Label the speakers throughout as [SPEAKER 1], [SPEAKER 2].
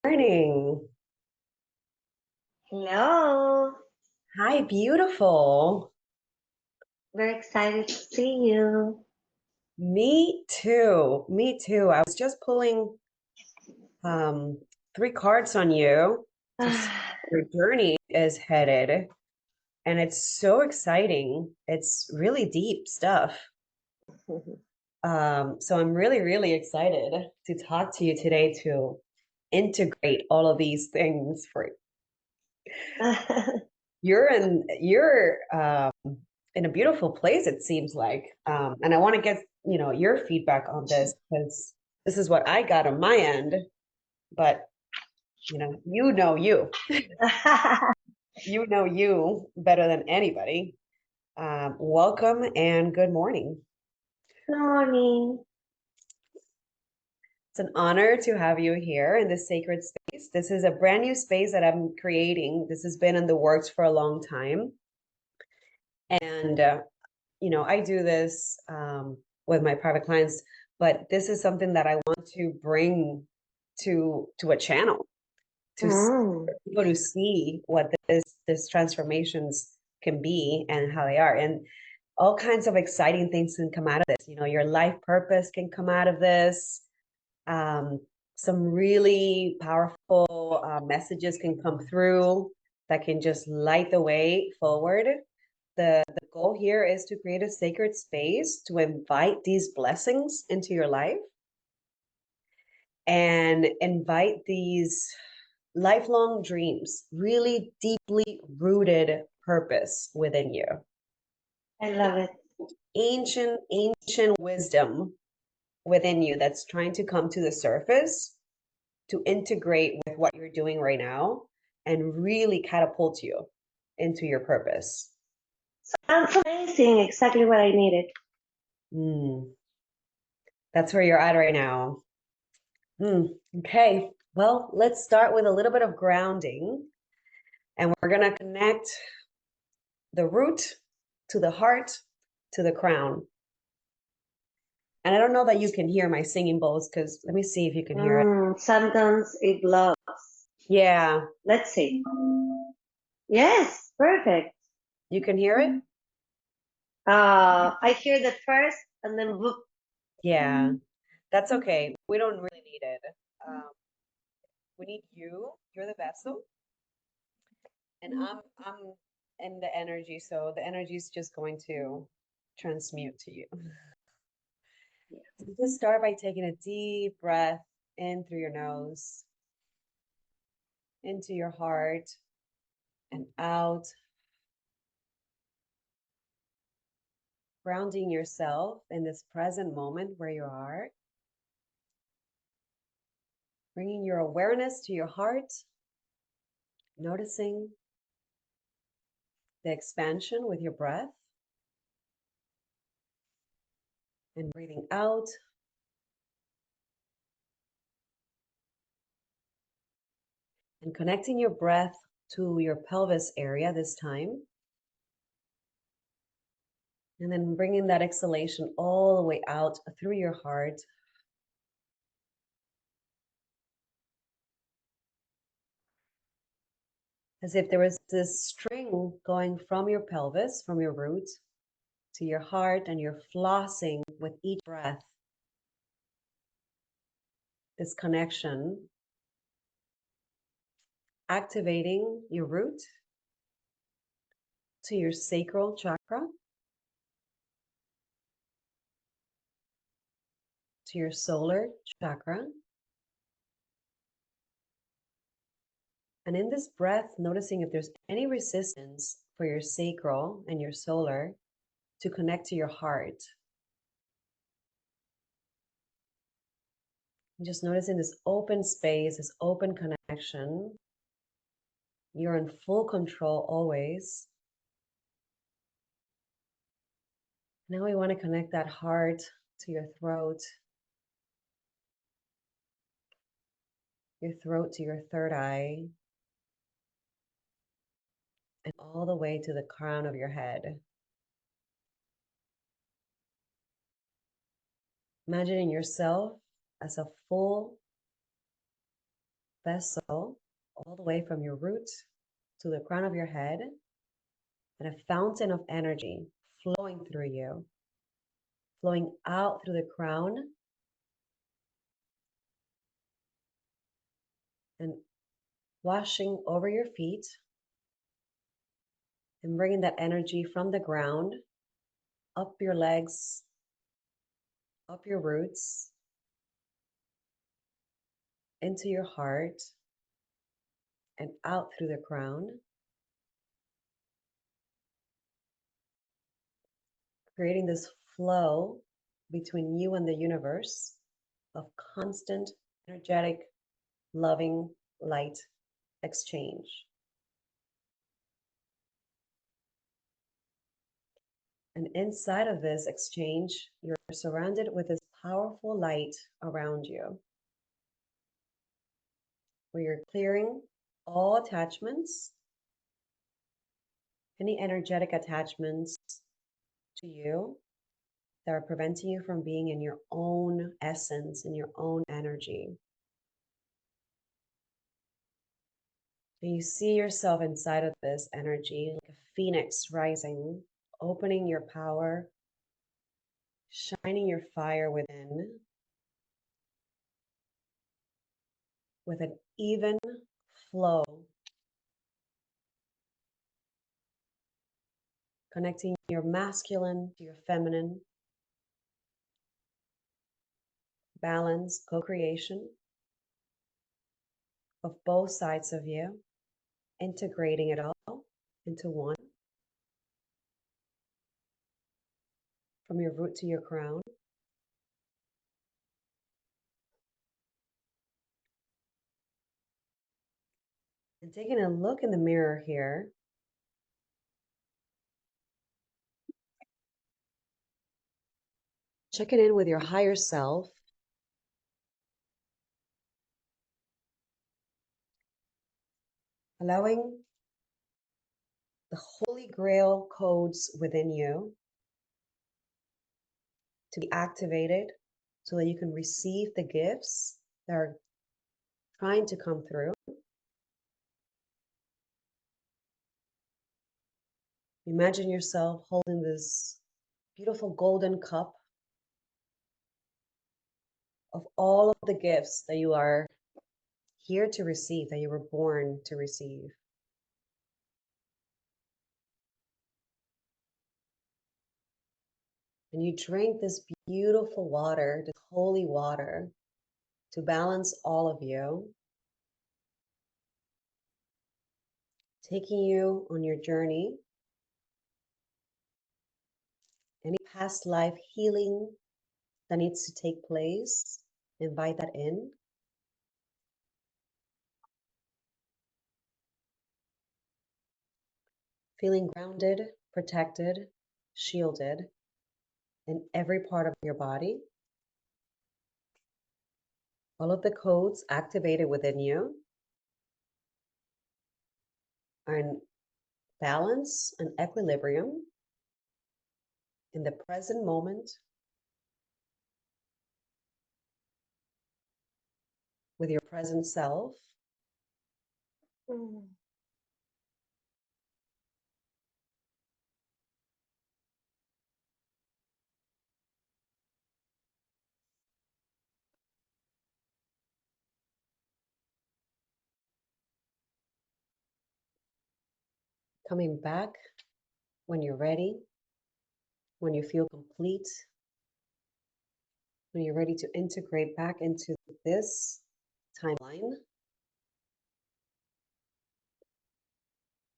[SPEAKER 1] Morning.
[SPEAKER 2] Hello.
[SPEAKER 1] Hi, beautiful.
[SPEAKER 2] Very excited to see you.
[SPEAKER 1] Me too. Me too. I was just pulling um three cards on you to see where your journey is headed, and it's so exciting. It's really deep stuff. So I'm really, really excited to talk to you today to integrate all of these things for you're in a beautiful place, it seems like. And I want to get, your feedback on this because this is what I got on my end, but you. You know you better than anybody. Welcome and good morning.
[SPEAKER 2] Good morning.
[SPEAKER 1] It's an honor to have you here in this sacred space. This is a brand new space that I'm creating. This has been in the works for a long time. And I do this with my private clients, but this is something that I want to bring to a channel to
[SPEAKER 2] Mm.
[SPEAKER 1] people to see what this transformations can be and how they are. And all kinds of exciting things can come out of this. Your life purpose can come out of this. Um, some really powerful messages can come through that can just light the way forward. The goal here is to create a sacred space to invite these blessings into your life and invite these lifelong dreams, really deeply rooted purpose within you.
[SPEAKER 2] I love it.
[SPEAKER 1] Ancient wisdom within you that's trying to come to the surface to integrate with what you're doing right now and really catapult you into your purpose.
[SPEAKER 2] Sounds amazing. Exactly what I needed.
[SPEAKER 1] Mm, that's where you're at right now. Okay, well, let's start with a little bit of grounding, and we're going to connect the root to the heart to the crown. And I don't know that you can hear my singing bowls because let me see if you can hear it.
[SPEAKER 2] Sometimes it blows.
[SPEAKER 1] Yeah,
[SPEAKER 2] Let's see. Yes, perfect.
[SPEAKER 1] you can hear it?
[SPEAKER 2] I hear the first and then whoop.
[SPEAKER 1] Yeah, that's okay. We don't really need it. Um, we need you. You're the vessel, and I'm in the energy, so the energy is just going to transmute to you. So just start by taking a deep breath in through your nose, into your heart, and out, grounding yourself in this present moment where you are, bringing your awareness to your heart, noticing the expansion with your breath, and breathing out, and connecting your breath to your pelvis area this time. And then bringing that exhalation all the way out through your heart. As if there was this string going from your pelvis, from your root to your heart, and you're flossing with each breath. This connection, activating your root to your sacral chakra, to your solar chakra. And in this breath, noticing if there's any resistance for your sacral and your solar to connect to your heart. And just noticing this open space, this open connection. You're in full control always. Now we want to connect that heart to your throat to your third eye, and all the way to the crown of your head. Imagining yourself as a full vessel all the way from your root to the crown of your head, and a fountain of energy flowing through you, flowing out through the crown and washing over your feet and bringing that energy from the ground up your legs, up your roots, into your heart, and out through the crown, creating this flow between you and the universe of constant, energetic, loving light exchange. And inside of this exchange, you're surrounded with this powerful light around you, where you're clearing all attachments, any energetic attachments to you that are preventing you from being in your own essence, in your own energy. And you see yourself inside of this energy like a phoenix rising, opening your power, shining your fire within with an even flow, connecting your masculine to your feminine, balance, co-creation of both sides of you, integrating it all into one, from your root to your crown. And taking a look in the mirror here, checking in with your higher self, allowing the holy grail codes within you to be activated so that you can receive the gifts that are trying to come through. Imagine yourself holding this beautiful golden cup of all of the gifts that you are here to receive, that you were born to receive. And you drink this beautiful water, this holy water, to balance all of you, taking you on your journey. Any past life healing that needs to take place, invite that in. Feeling grounded, protected, shielded in every part of your body. All of the codes activated within you are in balance and equilibrium in the present moment with your present self. Coming back when you're ready, when you feel complete, when you're ready to integrate back into this timeline.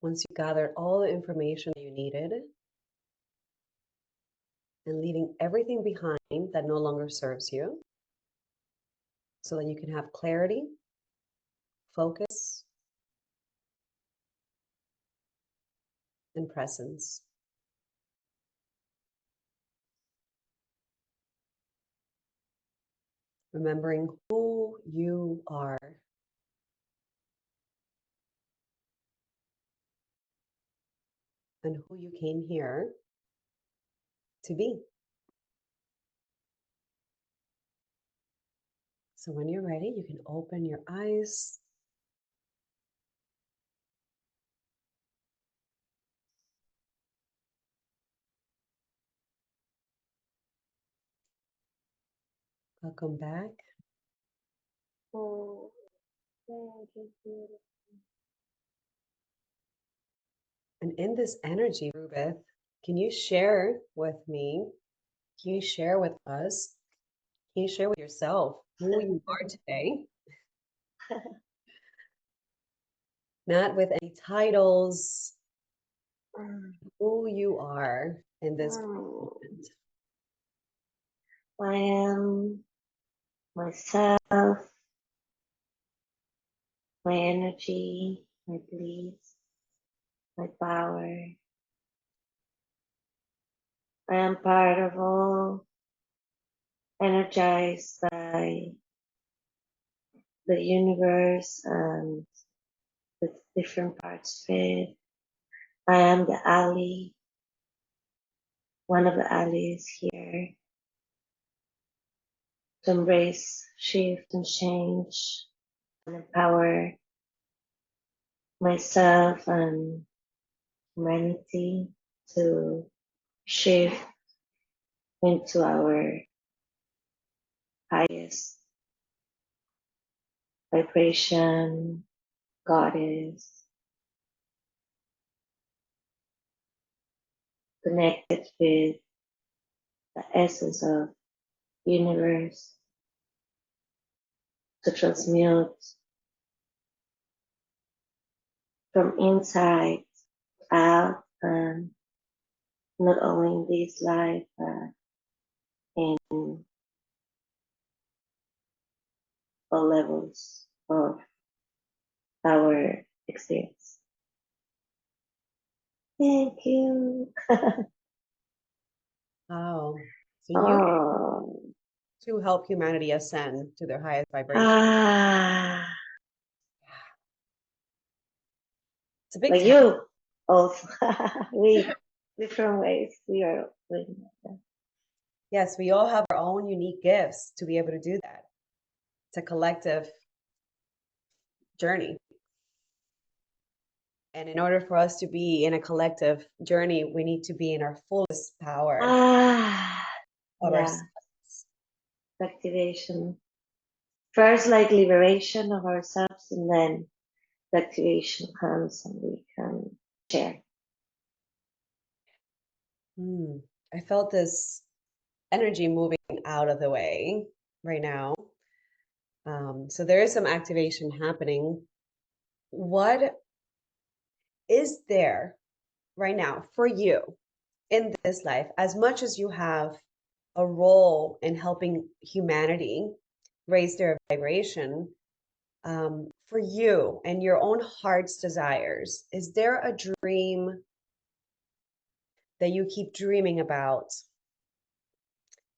[SPEAKER 1] Once you gathered all the information you needed and leaving everything behind that no longer serves you so that you can have clarity, focus, and presence. Remembering who you are and who you came here to be. So when you're ready, you can open your eyes Welcome back.
[SPEAKER 2] Oh, thank you.
[SPEAKER 1] And in this energy, Rubeth, can you share with me? Can you share with us? Can you share with yourself who you are today? Not with any titles, who you are in this moment.
[SPEAKER 2] I am myself, my energy, my bliss, my power. I am part of all, energized by the universe and the different parts of it. I am the ally, one of the allies here to embrace shift and change and empower myself and humanity to shift into our highest vibration, goddess, connected with the essence of universe to transmute from inside out and not only in this life but in all levels of our experience. Thank you.
[SPEAKER 1] Wow. So you
[SPEAKER 2] Oh,
[SPEAKER 1] to help humanity ascend to their highest vibration.
[SPEAKER 2] ah,
[SPEAKER 1] It's a big
[SPEAKER 2] like
[SPEAKER 1] task.
[SPEAKER 2] you also. We different ways we are doing that.
[SPEAKER 1] Yes, we all have our own unique gifts to be able to do that. It's a collective journey. And in order for us to be in a collective journey, we need to be in our fullest power
[SPEAKER 2] Ah,
[SPEAKER 1] of
[SPEAKER 2] yeah,
[SPEAKER 1] ourselves.
[SPEAKER 2] activation. First, like liberation of ourselves, and then the activation comes and we can share.
[SPEAKER 1] I felt this energy moving out of the way right now. So there is some activation happening. What is there right now for you in this life, as much as you have a role in helping humanity raise their vibration, for you and your own heart's desires, is there a dream that you keep dreaming about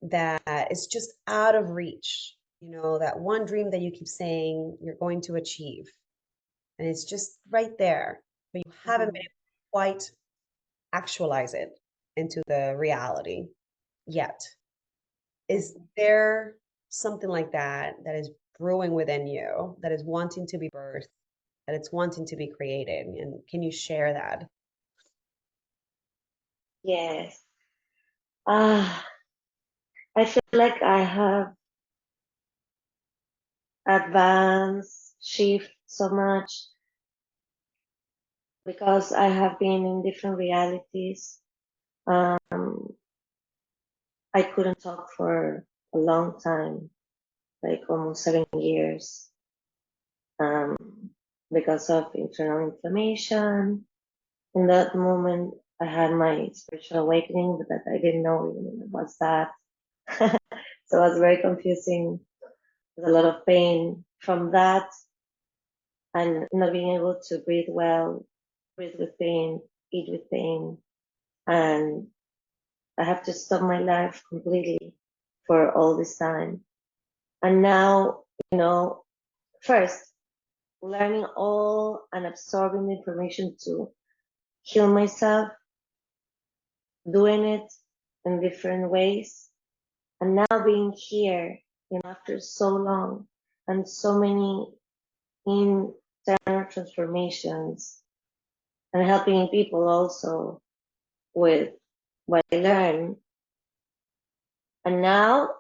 [SPEAKER 1] that is just out of reach? You know, that one dream that you keep saying you're going to achieve, and it's just right there, but you haven't been able to quite actualize it into the reality yet. Is there something like that that is brewing within you, that is wanting to be birthed, that it's wanting to be created? And can you share that?
[SPEAKER 2] Yes. Ah, I feel like I have advanced, shift so much because I have been in different realities. Um, I couldn't talk for a long time, like almost 7 years, um, because of internal inflammation. In that moment, I had my spiritual awakening, but that I didn't know even what's that. So it was very confusing. There's a lot of pain from that and not being able to breathe well, breathe with pain, eat with pain. And I have to stop my life completely for all this time. And now, first learning all and absorbing the information to heal myself, doing it in different ways. And now being here, after so long and so many internal transformations and helping people also with what I learned. And now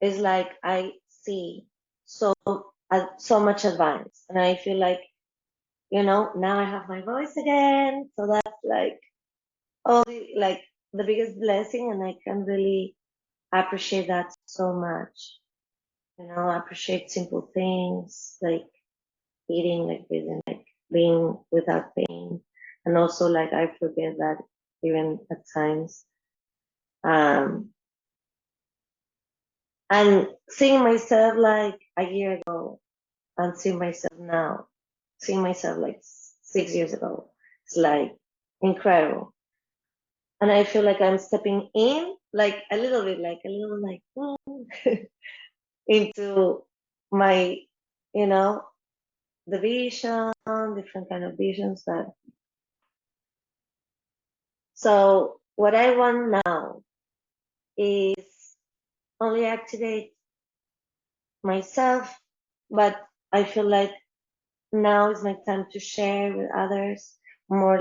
[SPEAKER 2] it's like I see so so much advance, and I feel like, now I have my voice again. So that's like like the biggest blessing, and I can really appreciate that so much. I appreciate simple things like eating, like breathing, like being without pain. And also, like, I forget that even at times. And seeing myself like a year ago and seeing myself now, seeing myself like 6 years ago, it's like incredible. And I feel like I'm stepping in, like a little bit, like a little, like into my, the vision, different kind of visions that. So what I want now is only activate myself, but I feel like now is my time to share with others, more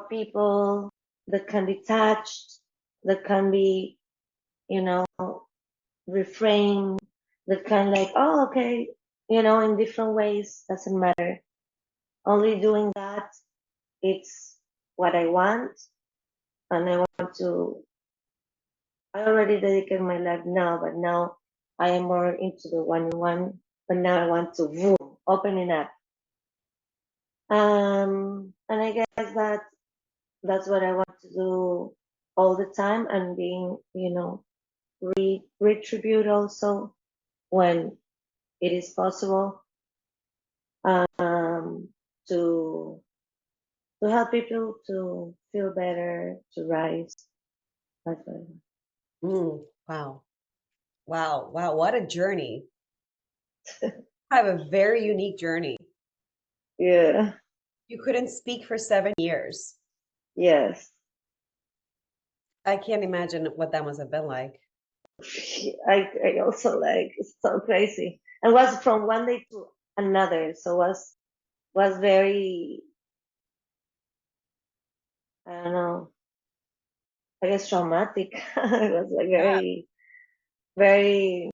[SPEAKER 2] people that can be touched, that can be, reframed, that can like, oh, okay, in different ways, doesn't matter. Only doing that, it's what I want. And I already dedicated my life now, but now I am more into the one-on-one, but now I want to open it up. And I guess that's what I want to do all the time, and being, retribute also when it is possible, um, to help people to feel better, to rise. That's what I want.
[SPEAKER 1] Wow. Wow. Wow. What a journey. I have a very unique journey.
[SPEAKER 2] Yeah.
[SPEAKER 1] You couldn't speak for 7 years.
[SPEAKER 2] Yes.
[SPEAKER 1] I can't imagine what that must have been like.
[SPEAKER 2] I also like, it's so crazy, and was from one day to another, so was very, I don't know, I guess traumatic. It was like
[SPEAKER 1] Yeah.
[SPEAKER 2] very, very,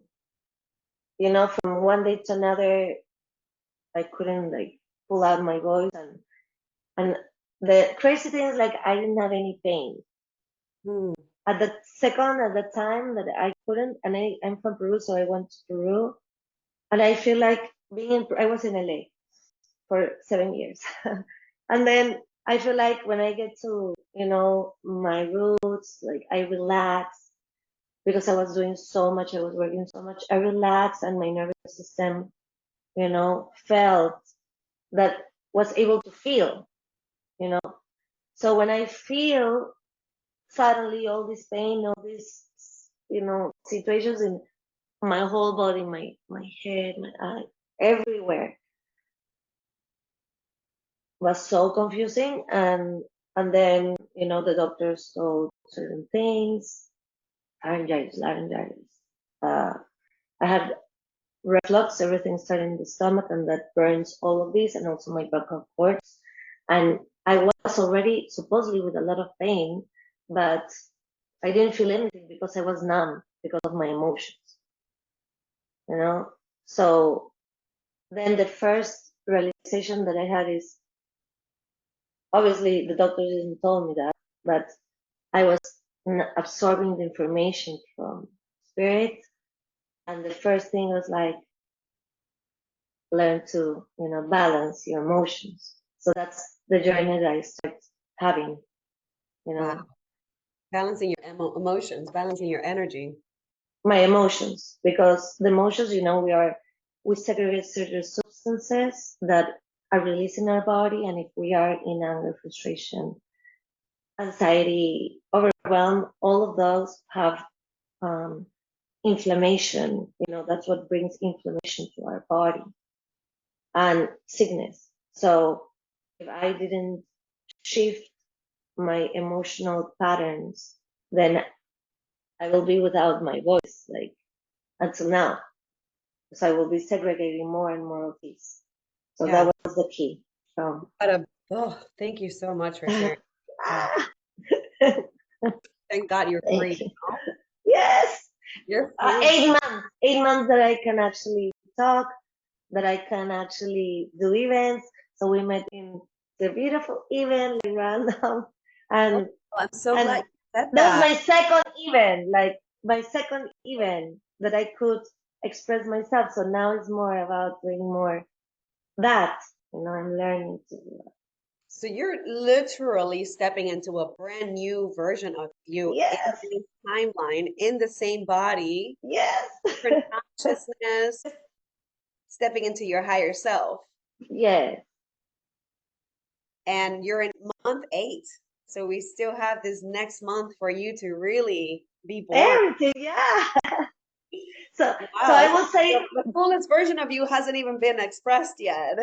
[SPEAKER 2] from one day to another, I couldn't like pull out my voice, and the crazy thing is like I didn't have any pain
[SPEAKER 1] Hmm.
[SPEAKER 2] at the time that I couldn't, and I'm from Peru, so I went to Peru, and I feel like I was in LA for 7 years. And then I feel like when I get to, my roots, like I relax because I was doing so much, I was working so much. I relaxed, and my nervous system, felt that, was able to feel, you know. So when I feel suddenly all this pain, all these, situations in my whole body, my head, my eye, everywhere, was so confusing. And then, the doctors told certain things, laryngitis. Uh, I had reflux, everything started in the stomach, and that burns all of this, and also my vocal cords. And I was already supposedly with a lot of pain, but I didn't feel anything because I was numb because of my emotions, you know? So then the first realization that I had is, obviously the doctor didn't tell me that, but I was absorbing the information from spirit. And the first thing was like, learn to, balance your emotions. So that's the journey that I started having,
[SPEAKER 1] Wow. Balancing your emotions, balancing your energy.
[SPEAKER 2] my emotions, because the emotions, we segregate certain substances that are released in our body. And if we are in anger, frustration, anxiety, overwhelm, all of those have, inflammation. That's what brings inflammation to our body and sickness. So if I didn't shift my emotional patterns, then I will be without my voice, like until now. So I will be segregating more and more of these. So
[SPEAKER 1] Yeah.
[SPEAKER 2] that was the key. So
[SPEAKER 1] Oh, thank you so much for sharing. Wow. Thank God you're free.
[SPEAKER 2] thank you. Yes.
[SPEAKER 1] You're fluid.
[SPEAKER 2] 8 months, 8 months that I can actually talk, that I can actually do events. So we met in the beautiful event, like random,
[SPEAKER 1] Oh,
[SPEAKER 2] and
[SPEAKER 1] I'm so glad
[SPEAKER 2] and
[SPEAKER 1] you said
[SPEAKER 2] that was
[SPEAKER 1] that.
[SPEAKER 2] my second event, like my second event that I could express myself. So now it's more about doing more that, I'm learning to do that.
[SPEAKER 1] So you're literally stepping into a brand new version of you in
[SPEAKER 2] Yes,
[SPEAKER 1] the timeline, in the same body,
[SPEAKER 2] yes,
[SPEAKER 1] different consciousness, stepping into your higher self.
[SPEAKER 2] yes.
[SPEAKER 1] And you're in month 8. So we still have this next month for you to really be born.
[SPEAKER 2] Everything, yeah. So
[SPEAKER 1] Wow.
[SPEAKER 2] I
[SPEAKER 1] So
[SPEAKER 2] will say,
[SPEAKER 1] the fullest version of you hasn't even been expressed yet.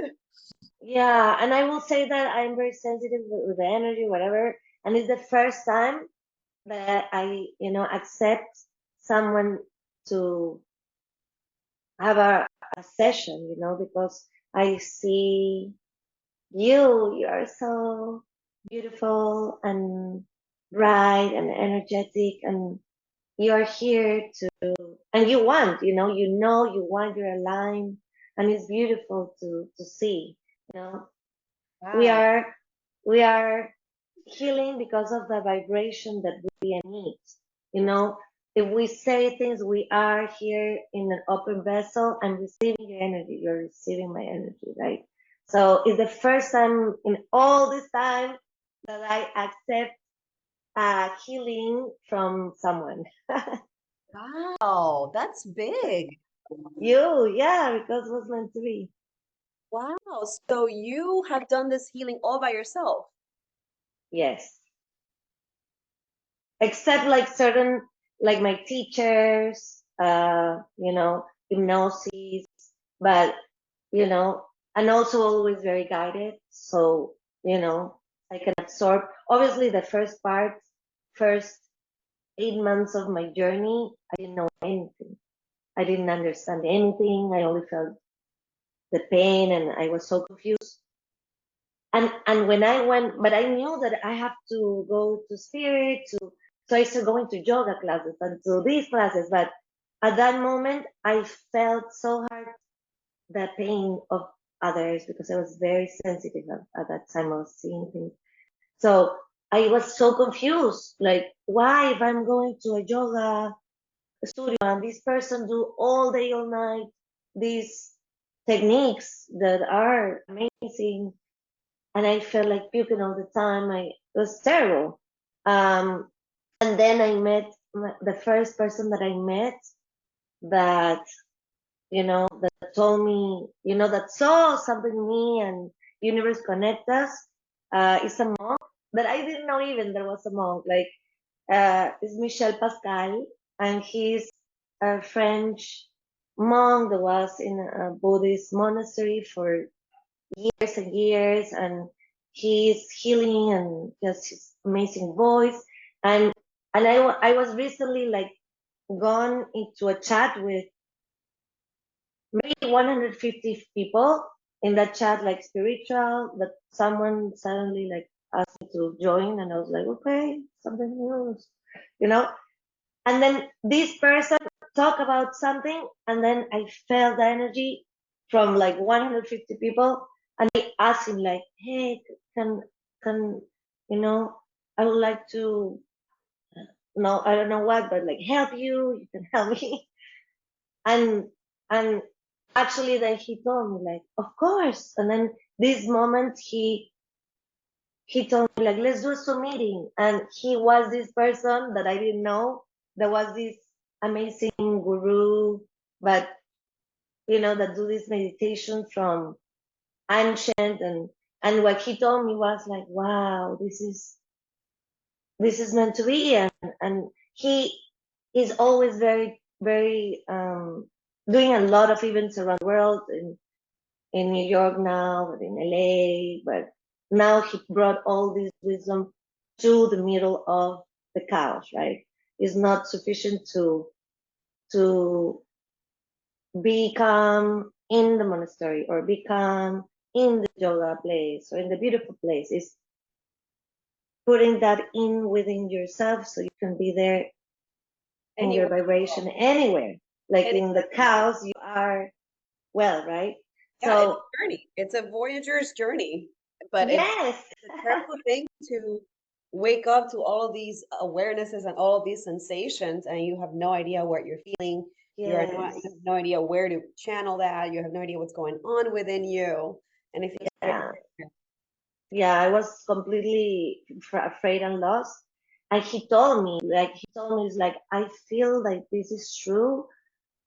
[SPEAKER 2] yeah, and I will say that I'm very sensitive with the energy, whatever. And it's the first time that I, accept someone to have a session, because I see you are so beautiful and bright and energetic, and you're here to, and you want, you want, you're aligned, and it's beautiful to see, you know, we
[SPEAKER 1] Wow.
[SPEAKER 2] are, we are healing because of the vibration that we emit. You know, if we say things, we are here in an open vessel and receiving your energy. You're receiving my energy, right? So it's the first time in all this time that I accept healing from someone.
[SPEAKER 1] Wow. That's big.
[SPEAKER 2] Yeah, because it was meant to be.
[SPEAKER 1] Wow. So you have done this healing all by yourself.
[SPEAKER 2] Yes. Except like certain, like my teachers, hypnosis, but, you know, and also always very guided. So, I can absorb. Obviously, the first 8 months of my journey, I didn't know anything. I didn't understand anything. I only felt the pain and I was so confused. And when I went, but I knew that I have to go to spirit so I started going to yoga classes and to these classes. But at that moment, I felt so hard the pain of others because I was very sensitive at that time. I was seeing things. So I was so confused. Like, why if I'm going to a yoga studio and this person do all day, all night, these techniques that are amazing, and I felt like puking all the time. It was terrible. Um, and then I met the first person that I met that, that told me, that saw something in me and universe connect us, is a monk that I didn't know even there was a monk. Like, is Michel Pascal, and he's a French monk that was in a Buddhist monastery for years and years, and he's healing and just his amazing voice. And I was recently like gone into a chat with maybe 150 people in that chat, like spiritual, that someone suddenly like asked me to join, and I was like, okay, something new, you know. And then this person talk about something, and then I felt the energy from like 150 people, and I asked him like, hey, can can you know, I would like to, no, I don't know what, but like help you, you can help me. And and actually then he told me like, of course. And then this moment he told me like, let's do a Zoom meeting. And he was this person that I didn't know. There was this amazing guru, but that do this meditation from ancient, and what he told me was like, wow, this is meant to be. And he is always very, very doing a lot of events around the world, in New York now, but in LA, but now he brought all this wisdom to the middle of the chaos, right? It's not sufficient to become in the monastery or become in the yoga place or in the beautiful place. It's putting that in within yourself so you can be there in your
[SPEAKER 1] Anywhere.
[SPEAKER 2] vibration anywhere. Like
[SPEAKER 1] And
[SPEAKER 2] in the cows, you are well, right?
[SPEAKER 1] yeah, it's
[SPEAKER 2] So
[SPEAKER 1] a journey. It's a voyager's journey, but
[SPEAKER 2] yes,
[SPEAKER 1] it's a terrible thing to wake up to all of these awarenesses and all of these sensations, and you have no idea what you're feeling. You
[SPEAKER 2] yes,
[SPEAKER 1] have no idea where to channel that. You have no idea what's going on within you, and it feels very
[SPEAKER 2] yeah, yeah. I was completely afraid and lost. And he told me, it's like, I feel like this is true,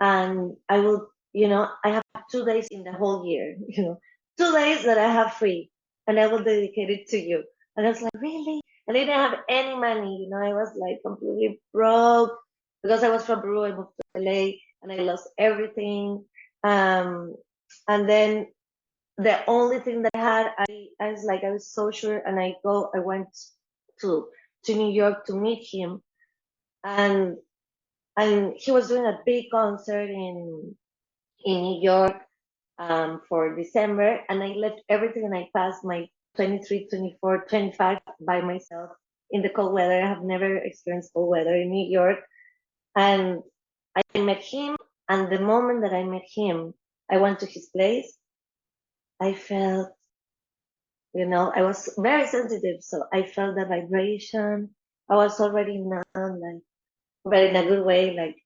[SPEAKER 2] and I will, I have 2 days in the whole year, 2 days that I have free, and I will dedicate it to you. And I was like, really? And I didn't have any money, I was like completely broke because I was from Peru. I moved to LA and I lost everything. Um, and then the only thing that I had, I was like, I was so sure, and I went to New York to meet him, and he was doing a big concert in New York for December, and I left everything and I passed my 23, 24, 25 by myself in the cold weather. I have never experienced cold weather in New York, and I met him, and the moment that I met him, I went to his place. I felt, I was very sensitive, so I felt the vibration. I was already numb, like, but in a good way, like,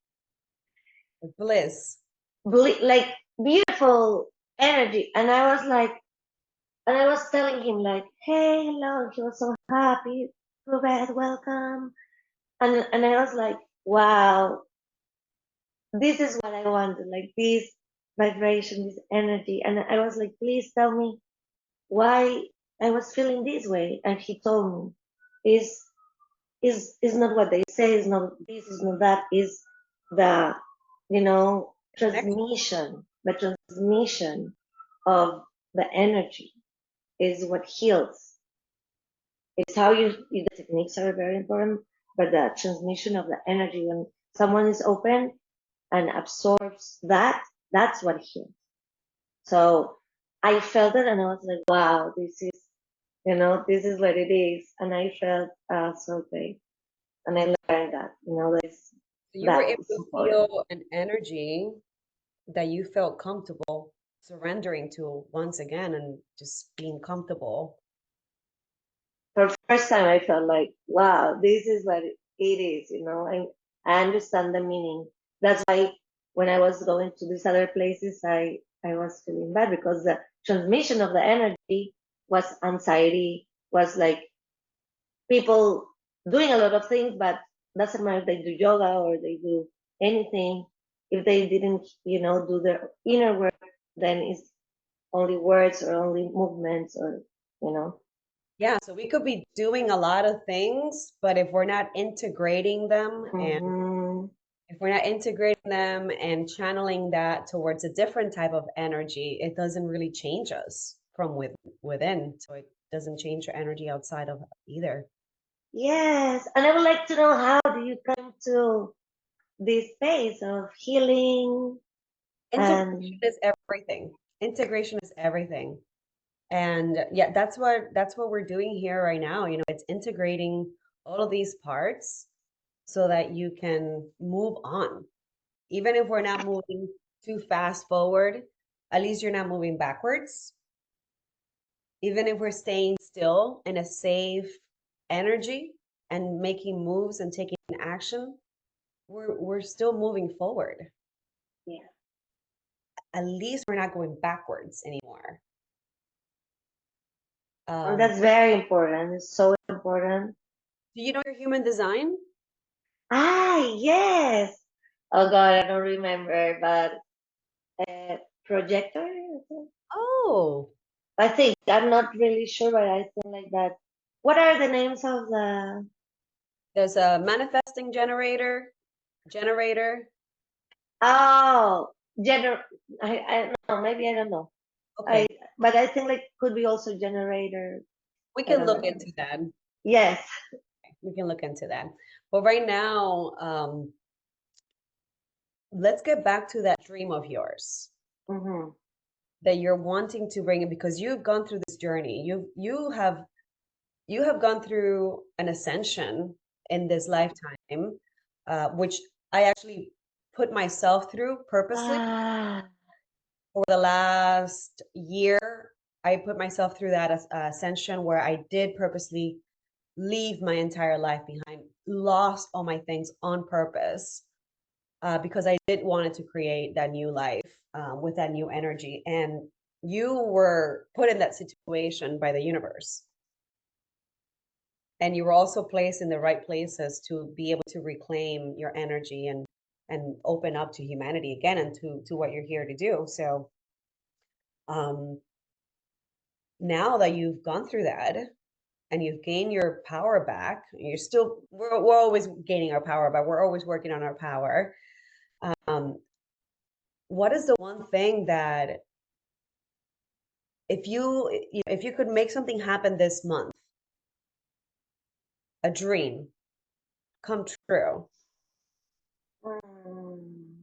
[SPEAKER 1] bliss.
[SPEAKER 2] like beautiful energy. And I was telling him like, hey, hello. He was so happy. Rubeth, welcome. And I was like, wow, this is what I wanted, like this vibration, this energy. And I was like, please tell me why I was feeling this way. And he told me, is not what they say, is not this, is not that, is the,
[SPEAKER 1] Connection.
[SPEAKER 2] the transmission of the energy is what heals. It's how the techniques are very important, but the transmission of the energy, when someone is open and absorbs that, that's what heals. So I felt it and I was like, wow, this is what it is. And I felt so great. And I learned that,
[SPEAKER 1] So you were
[SPEAKER 2] that
[SPEAKER 1] able
[SPEAKER 2] is
[SPEAKER 1] to
[SPEAKER 2] important.
[SPEAKER 1] feel an energy that you felt comfortable surrendering to once again and just being comfortable.
[SPEAKER 2] For the first time, I felt like, wow, this is what it is. I understand the meaning. That's why when I was going to these other places, I was feeling bad because the transmission of the energy was anxiety, was like people doing a lot of things, but doesn't matter if they do yoga or they do anything. If they didn't, do their inner work, then it's only words or only movements or, you know.
[SPEAKER 1] Yeah, so we could be doing a lot of things, but if we're not integrating them and
[SPEAKER 2] Hmm.
[SPEAKER 1] if we're not integrating them and channeling that towards a different type of energy, it doesn't really change us from within. So it doesn't change your energy outside of either.
[SPEAKER 2] Yes, and I would like to know, how do you come to this space of healing
[SPEAKER 1] Integration
[SPEAKER 2] and
[SPEAKER 1] is everything. Integration is everything. And yeah, that's what we're doing here right now. It's integrating all of these parts so that you can move on. Even if we're not moving too fast forward, at least you're not moving backwards. Even if we're staying still in a safe energy and making moves and taking action, we're still moving forward.
[SPEAKER 2] yeah,
[SPEAKER 1] At least we're not going backwards anymore.
[SPEAKER 2] and
[SPEAKER 1] Um,
[SPEAKER 2] that's very important. It's so important.
[SPEAKER 1] do you know your human design?
[SPEAKER 2] Yes. Oh God, I don't remember, but projector.
[SPEAKER 1] Oh,
[SPEAKER 2] I think I'm not really sure, but I think like that. What are the names of the?
[SPEAKER 1] there's a manifesting generator.
[SPEAKER 2] Oh, gener. I don't know. Maybe I don't know.
[SPEAKER 1] Okay,
[SPEAKER 2] I but I think like could be also generator.
[SPEAKER 1] we
[SPEAKER 2] I
[SPEAKER 1] can
[SPEAKER 2] don't
[SPEAKER 1] look
[SPEAKER 2] remember.
[SPEAKER 1] into that.
[SPEAKER 2] Yes.
[SPEAKER 1] We can look into that. But right now, let's get back to that dream of yours
[SPEAKER 2] Hmm.
[SPEAKER 1] that you're wanting to bring in because you've gone through this journey. You have gone through an ascension in this lifetime, which I actually put myself through purposely.
[SPEAKER 2] Ah,
[SPEAKER 1] For the last year, I put myself through that ascension where I did purposely leave my entire life behind, lost all my things on purpose, because I did wanted to create that new life, with that new energy. And you were put in that situation by the universe. And you were also placed in the right places to be able to reclaim your energy and open up to humanity again and to what you're here to do. So um, now that you've gone through that and you've gained your power back, you're still we're always gaining our power back. We're always working on our power. Um, what is the one thing that if you could make something happen this month, a dream come true?
[SPEAKER 2] mm.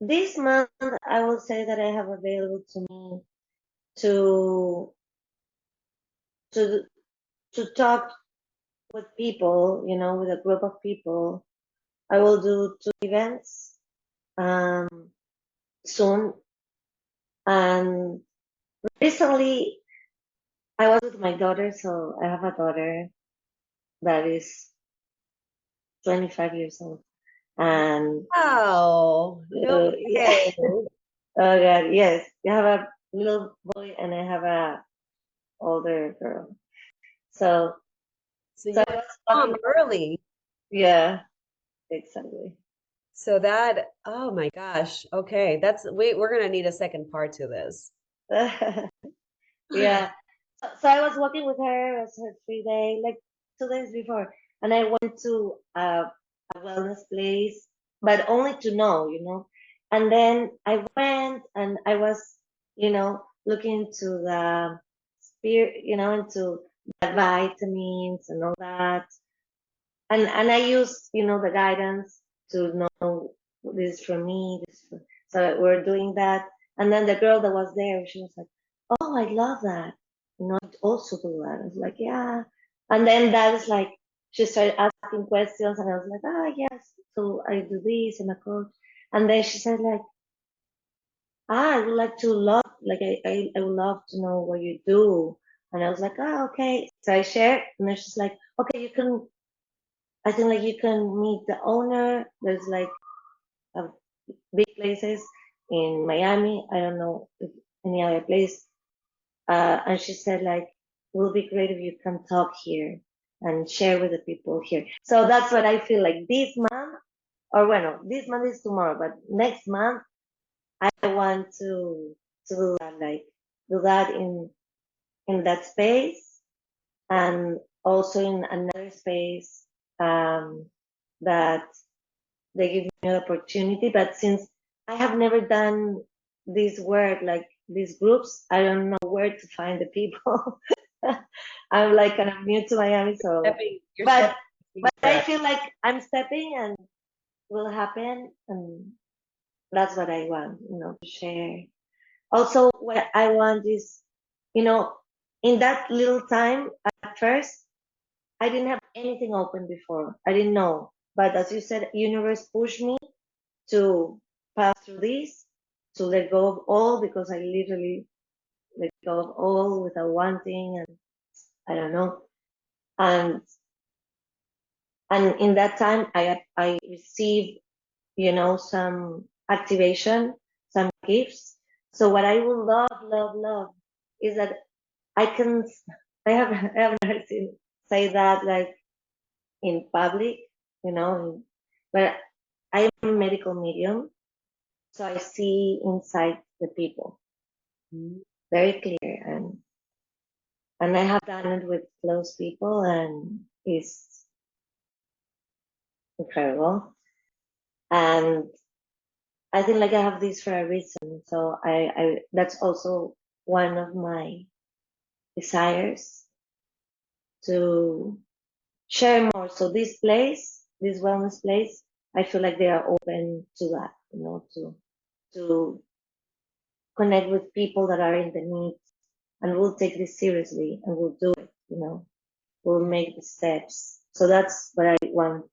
[SPEAKER 2] This month, I will say that I have available to me to to to talk with people, with a group of people. I will do 2 events um, soon. And recently, I was with my daughter, so I have a daughter that is 25 years old. And
[SPEAKER 1] Oh, no
[SPEAKER 2] yeah,
[SPEAKER 1] way.
[SPEAKER 2] oh God, yes, I have a little boy and I have a older girl. So,
[SPEAKER 1] So
[SPEAKER 2] so
[SPEAKER 1] you
[SPEAKER 2] I
[SPEAKER 1] were
[SPEAKER 2] was
[SPEAKER 1] mom
[SPEAKER 2] talking.
[SPEAKER 1] early.
[SPEAKER 2] Yeah, exactly.
[SPEAKER 1] So that, oh my gosh. Okay, we're gonna need a second part to this.
[SPEAKER 2] Yeah. So I was walking with her. It was her free day, like 2 days before, and I went to a wellness place, but only to know. And then I went, and I was, looking into the spirit, into the vitamins and all that, and I used, the guidance to know this is for me. So we're doing that, and then the girl that was there, she was like, "Oh, I love that. I'd also do that." I was like, "Yeah," and then that is like she started asking questions, and I was like, "Ah, yes." So I do this, and a coach, and then she said like, "Ah, I would like to love, like I would love to know what you do." And I was like, "Ah, okay." So I shared, and then she's like, "Okay, I think like you can meet the owner. There's like a big places in Miami. I don't know if any other place." And she said like, it will be great if you can talk here and share with the people here. So that's what I feel like this month, or bueno, this month is tomorrow, but next month I want to do that, like do that in that space, and also in another space that they give me an opportunity. But since I have never done this work, like these groups, I don't know where to find the people. I'm like kind of new to Miami, so
[SPEAKER 1] You're
[SPEAKER 2] but
[SPEAKER 1] stepping
[SPEAKER 2] but I
[SPEAKER 1] deeper.
[SPEAKER 2] feel like I'm stepping and will happen, and that's what I want, to share. Also, what I want is, you know, in that little time at first, I didn't have anything open before. I didn't know. But as you said, universe pushed me to pass through this, to let go of all, because I literally let go of all without wanting, and I don't know. And in that time, I received, some activation, some gifts. So what I would love, love, love is that I can. I have never seen say that like in public, but I am a medical medium, so I see inside the people
[SPEAKER 1] Mhm.
[SPEAKER 2] very clear, and I have done it with close people, and it's incredible. And I think like I have this for a reason. So I that's also one of my desires to share more. So this place, this wellness place, I feel like they are open to that, to connect with people that are in the need, and we'll take this seriously and we'll do it, we'll make the steps. So that's what I want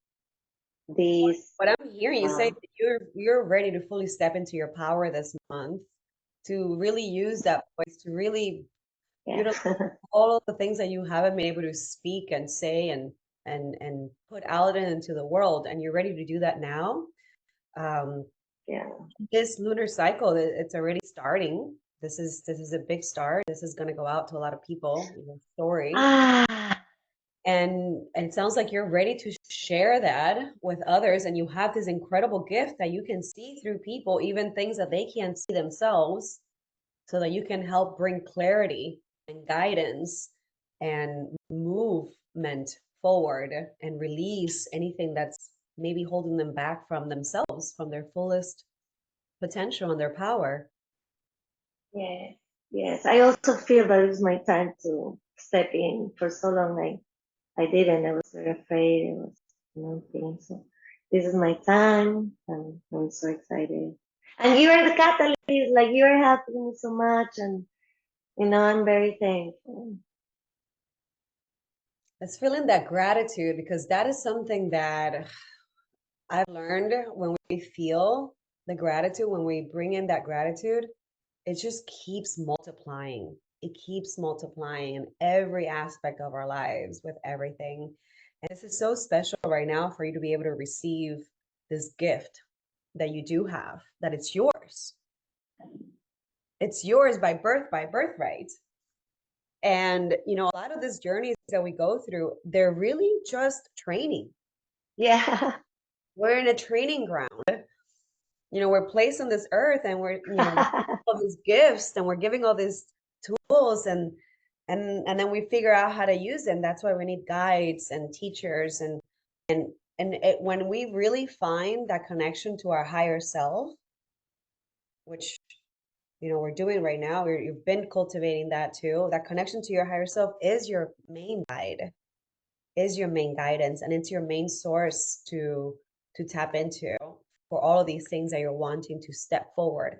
[SPEAKER 2] this
[SPEAKER 1] What I'm hearing you say,
[SPEAKER 2] uh,
[SPEAKER 1] that you're ready to fully step into your power this month, to really use that voice, to really
[SPEAKER 2] yeah.
[SPEAKER 1] utilize all of the things that you haven't been able to speak and say and put out into the world, and you're ready to do that now. Um,
[SPEAKER 2] Yeah.
[SPEAKER 1] this lunar cycle, it's already starting. This is a big start. This is going to go out to a lot of people, story.
[SPEAKER 2] Ah,
[SPEAKER 1] And it sounds like you're ready to share that with others, and you have this incredible gift that you can see through people, even things that they can't see themselves, so that you can help bring clarity and guidance and movement forward and release anything that's maybe holding them back from themselves, from their fullest potential and their power.
[SPEAKER 2] yeah. Yes. I also feel that it's my time to step in. For so long, I didn't. I was very afraid. I was nothing. So this is my time, and I'm so excited. And you are the catalyst. Like you are helping me so much, and I'm very thankful.
[SPEAKER 1] Let's feel in that gratitude, because that is something that I've learned. When we feel the gratitude, when we bring in that gratitude, it just keeps multiplying. It keeps multiplying in every aspect of our lives, with everything. And this is so special right now for you to be able to receive this gift that you do have, that it's yours. It's yours by birth, by birthright. And, a lot of these journeys that we go through, they're really just training.
[SPEAKER 2] Yeah.
[SPEAKER 1] We're in a training ground. We're placed on this earth, and we're all these gifts, and we're giving all these tools, and then we figure out how to use them. That's why we need guides and teachers, and when we really find that connection to our higher self, which we're doing right now. You've been cultivating that too. That connection to your higher self is your main guide, is your main guidance, and it's your main source to tap into for all of these things that you're wanting to step forward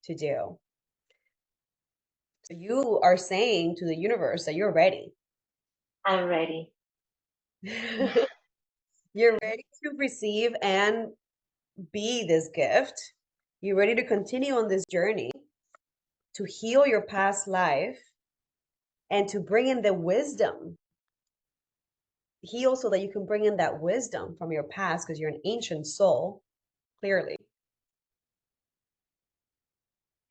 [SPEAKER 1] to do. So you are saying to the universe that you're ready.
[SPEAKER 2] I'm ready.
[SPEAKER 1] You're ready to receive and be this gift. You're ready to continue on this journey to heal your past life and to bring in the wisdom. Heal so that you can bring in that wisdom from your past, because you're an ancient soul, clearly,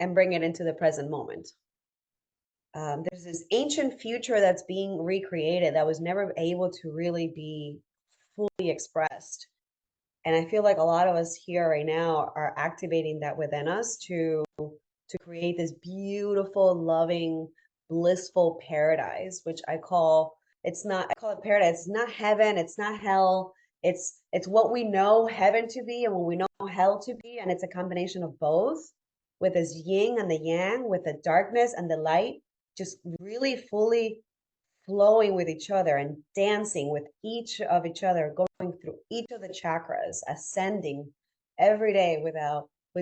[SPEAKER 1] and bring it into the present moment. There's this ancient future that's being recreated that was never able to really be fully expressed. And I feel like a lot of us here right now are activating that within us to create this beautiful, loving, blissful paradise, which I call it paradise. It's not heaven, it's not hell. It's what we know heaven to be and what we know hell to be, and it's a combination of both, with this yin and the yang, with the darkness and the light, just really fully flowing with each other and dancing with each other, going through each of the chakras, ascending every day with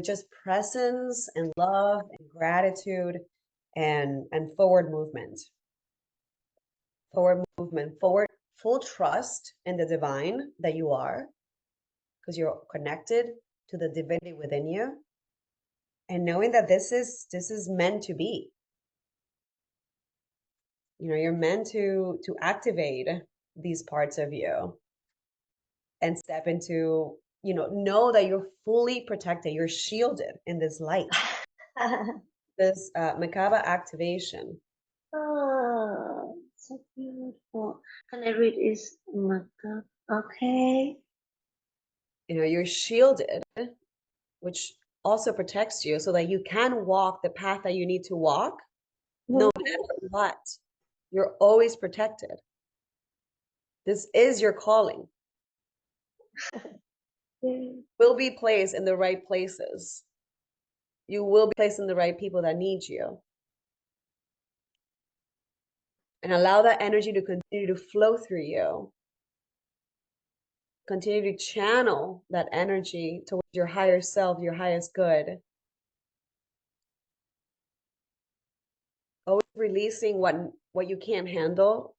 [SPEAKER 1] just presence and love and gratitude and forward full trust in the divine that you are, because you're connected to the divinity within you, and knowing that this is meant to be. You're meant to activate these parts of you and step into, know that you're fully protected, you're shielded in this light, this Merkaba activation.
[SPEAKER 2] Oh, so beautiful. Can I read is my God. Okay.
[SPEAKER 1] You're shielded, which also protects you so that you can walk the path that you need to walk, no matter what. You're always protected. This is your calling. Will be placed in the right places. You will be placed in the right people that need you. And allow that energy to continue to flow through you. Continue to channel that energy towards your higher self, your highest good. Always releasing what you can't handle,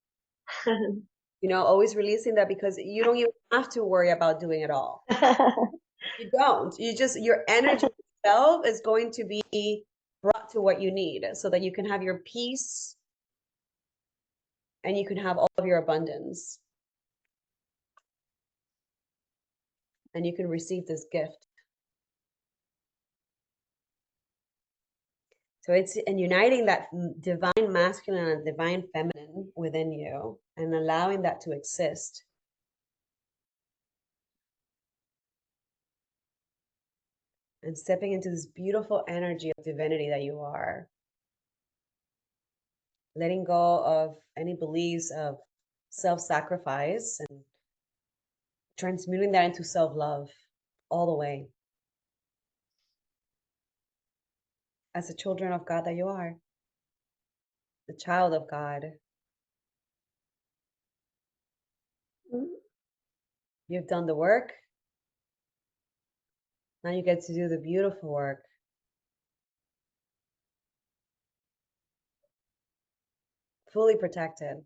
[SPEAKER 1] You know, always releasing that, because you don't even have to worry about doing it all. You don't. You just, your energy itself is going to be brought to what you need so that you can have your peace and you can have all of your abundance. And you can receive this gift. So it's in uniting that divine masculine and divine feminine within you and allowing that to exist. And stepping into this beautiful energy of divinity that you are. Letting go of any beliefs of self-sacrifice and transmuting that into self-love all the way. As the children of God that you are. The child of God. You've done the work. Now you get to do the beautiful work. Fully protected.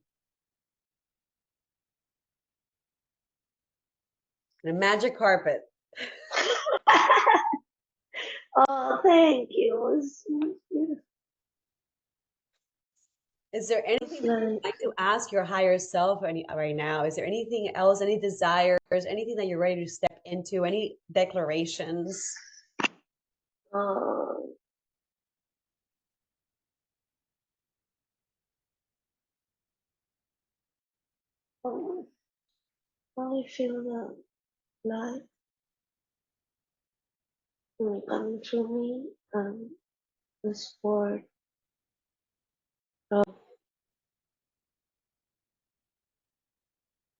[SPEAKER 1] And a magic carpet.
[SPEAKER 2] Oh, thank you. It's beautiful.
[SPEAKER 1] Is there anything that you'd like to ask your higher self right now? Is there anything else, any desires, anything that you're ready to step into, any declarations?
[SPEAKER 2] I feel the light coming through me and the support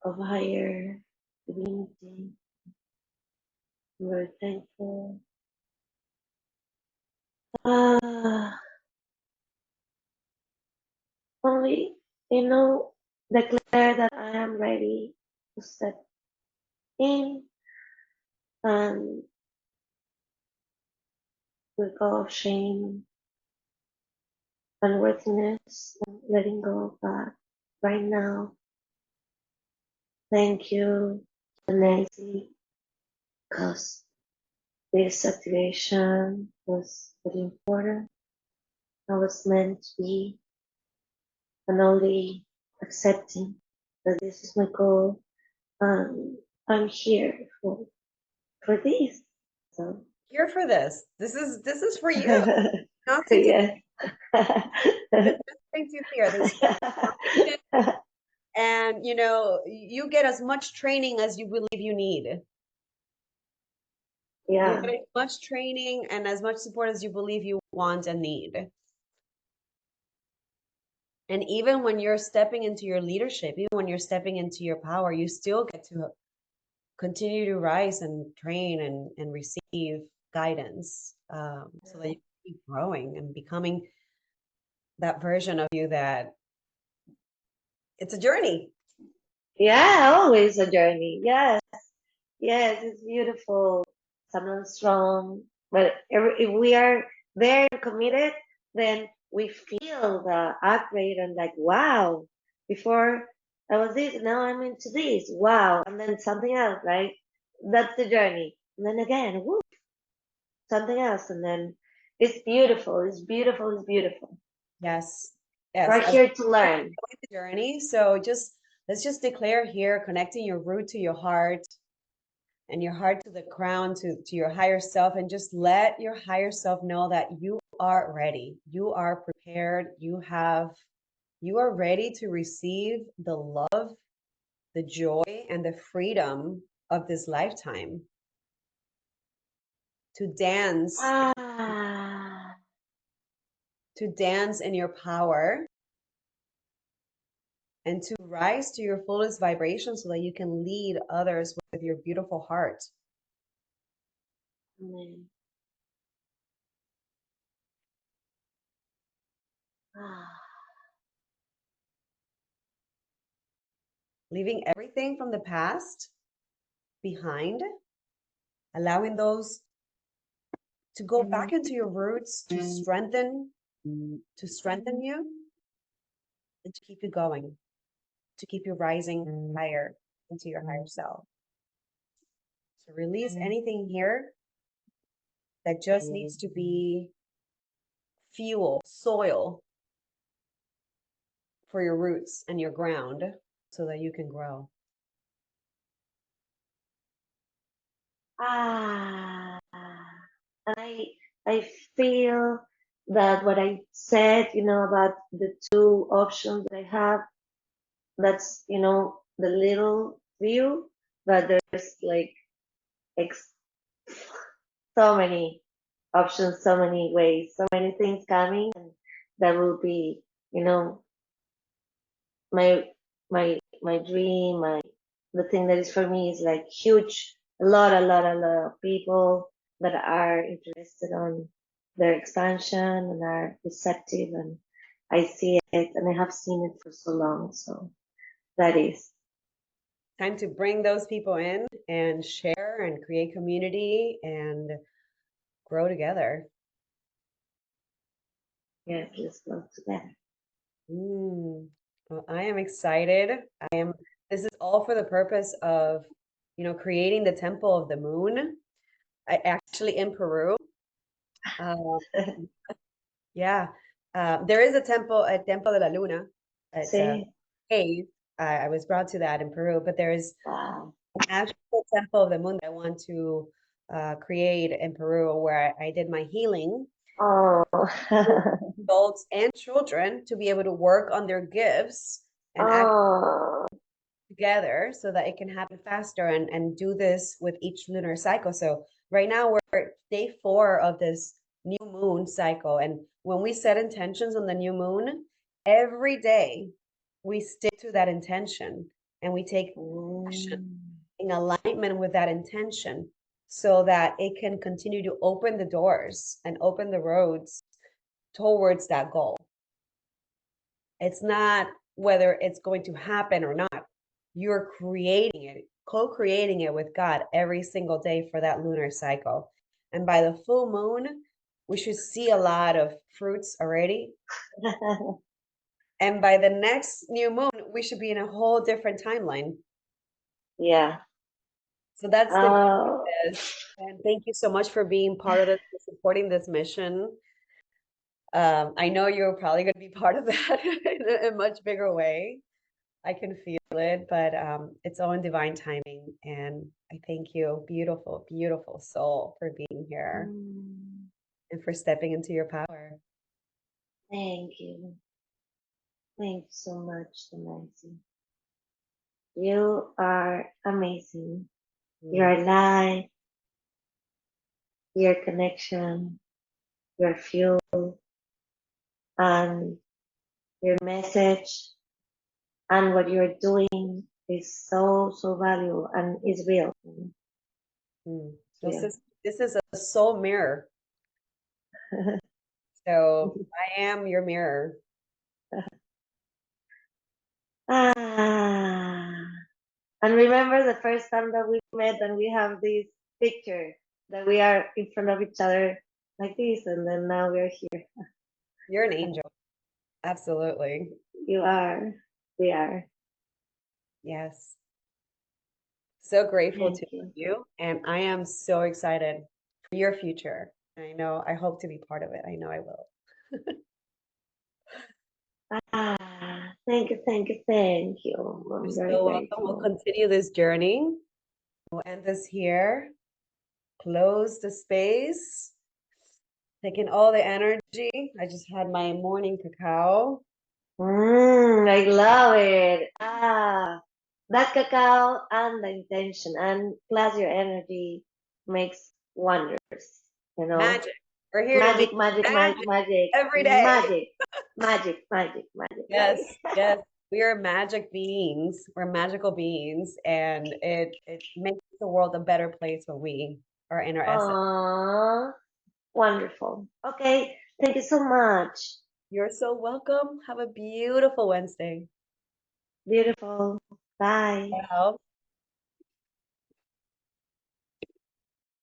[SPEAKER 2] of higher divinity. I'm very thankful. Only, declare that I am ready to step in and let go of shame, unworthiness, and letting go of that right now. Thank you, Danaysi, because this activation was very important. I was meant to be, and only accepting that this is my goal. I'm here for this. So
[SPEAKER 1] Here for this. This is for you. Not to
[SPEAKER 2] yes.
[SPEAKER 1] this brings you here. This and you get as much training as you believe you need.
[SPEAKER 2] Yeah.
[SPEAKER 1] You get as much training and as much support as you believe you want and need. And even when you're stepping into your leadership, even when you're stepping into your power, you still get to continue to rise and train and receive guidance, so that you keep growing and becoming that version of you that it's a journey.
[SPEAKER 2] Yeah, always a journey. Yes. Yes, it's beautiful. Someone strong. But if we are there and committed, then we feel the upgrade and like, wow, before I was this, now I'm into this. Wow. And then something else, right? That's the journey. And then again, woo, something else. And then it's beautiful. It's beautiful. It's beautiful.
[SPEAKER 1] Yes.
[SPEAKER 2] We're here to learn.
[SPEAKER 1] The journey. So let's just declare here, connecting your root to your heart and your heart to the crown, to your higher self, and just let your higher self know that you are ready. You are prepared. You are ready to receive the love, the joy, and the freedom of this lifetime. To dance, to dance in your power, and to rise to your fullest vibration so that you can lead others with your beautiful heart.
[SPEAKER 2] Amen.
[SPEAKER 1] Leaving everything from the past behind, allowing those to go back into your roots, to strengthen you and to keep you going. to keep you rising higher into your higher self. So release anything here that just needs to be fuel, soil for your roots and your ground so that you can grow.
[SPEAKER 2] I feel that what I said, about the two options that I have, that's, the little view, but there's like so many options, so many ways, so many things coming, and that will be, my my dream, the thing that is for me is like huge, a lot of people that are interested on their expansion and are receptive, and I see it and I have seen it for so long. So that is
[SPEAKER 1] time to bring those people in and share and create community and grow together.
[SPEAKER 2] yes, let's go together.
[SPEAKER 1] Well, I am excited. This is all for the purpose of, creating the temple of the moon. I actually in Peru. Uh, yeah. There is a Templo de la Luna. It's a
[SPEAKER 2] See,
[SPEAKER 1] cave. I was brought to that in Peru, but there is
[SPEAKER 2] wow.
[SPEAKER 1] an actual temple of the moon that I want to create in Peru where I did my healing
[SPEAKER 2] Oh.
[SPEAKER 1] adults and children to be able to work on their gifts and act
[SPEAKER 2] Oh.
[SPEAKER 1] together so that it can happen faster and do this with each lunar cycle. So right now we're day 4 of this new moon cycle. And when we set intentions on the new moon, every day we stick to that intention and we take action in alignment with that intention so that it can continue to open the doors and open the roads towards that goal. It's not whether it's going to happen or not. You're creating it, co-creating it with God every single day for that lunar cycle. And by the full moon, we should see a lot of fruits already. And by the next new moon, we should be in a whole different timeline.
[SPEAKER 2] Yeah.
[SPEAKER 1] So that's the
[SPEAKER 2] Oh.
[SPEAKER 1] and thank you so much for being part of this, supporting this mission. I know you're probably going to be part of that in a much bigger way. I can feel it, but it's all in divine timing. And I thank you, beautiful, beautiful soul, for being here and for stepping into your power.
[SPEAKER 2] Thank you. Thank you so much, Danaysi. You are amazing. Your light, your connection, your fuel, and your message, and what you're doing is so, so valuable and is real. It's real.
[SPEAKER 1] This is a soul mirror. So I am your mirror.
[SPEAKER 2] And remember the first time that we met and we have this picture that we are in front of each other like this, and then now we're here.
[SPEAKER 1] You're an angel. Absolutely.
[SPEAKER 2] You are. We are.
[SPEAKER 1] Yes. So grateful
[SPEAKER 2] Thank
[SPEAKER 1] to
[SPEAKER 2] you.
[SPEAKER 1] you. And I am so excited for your future. I hope to be part of it. I know I will.
[SPEAKER 2] Thank you, thank you, thank you.
[SPEAKER 1] You're
[SPEAKER 2] I'm very
[SPEAKER 1] so welcome. We'll
[SPEAKER 2] grateful.
[SPEAKER 1] continue this journey. We'll end this here. Close the space. Taking all the energy. I just had my morning cacao.
[SPEAKER 2] I love it. That cacao and the intention and plus your energy makes wonders,
[SPEAKER 1] Magic. We're here to
[SPEAKER 2] Magic,
[SPEAKER 1] make
[SPEAKER 2] magic, magic,
[SPEAKER 1] magic
[SPEAKER 2] magic,
[SPEAKER 1] every day.
[SPEAKER 2] magic, magic, magic, magic,
[SPEAKER 1] Yes,
[SPEAKER 2] magic.
[SPEAKER 1] yes. We are magic beings. We're magical beings, and it makes the world a better place when we are in our essence.
[SPEAKER 2] Aww, wonderful. Okay, thank you so much.
[SPEAKER 1] You're so welcome. Have a beautiful Wednesday.
[SPEAKER 2] Beautiful. Bye.
[SPEAKER 1] Ciao.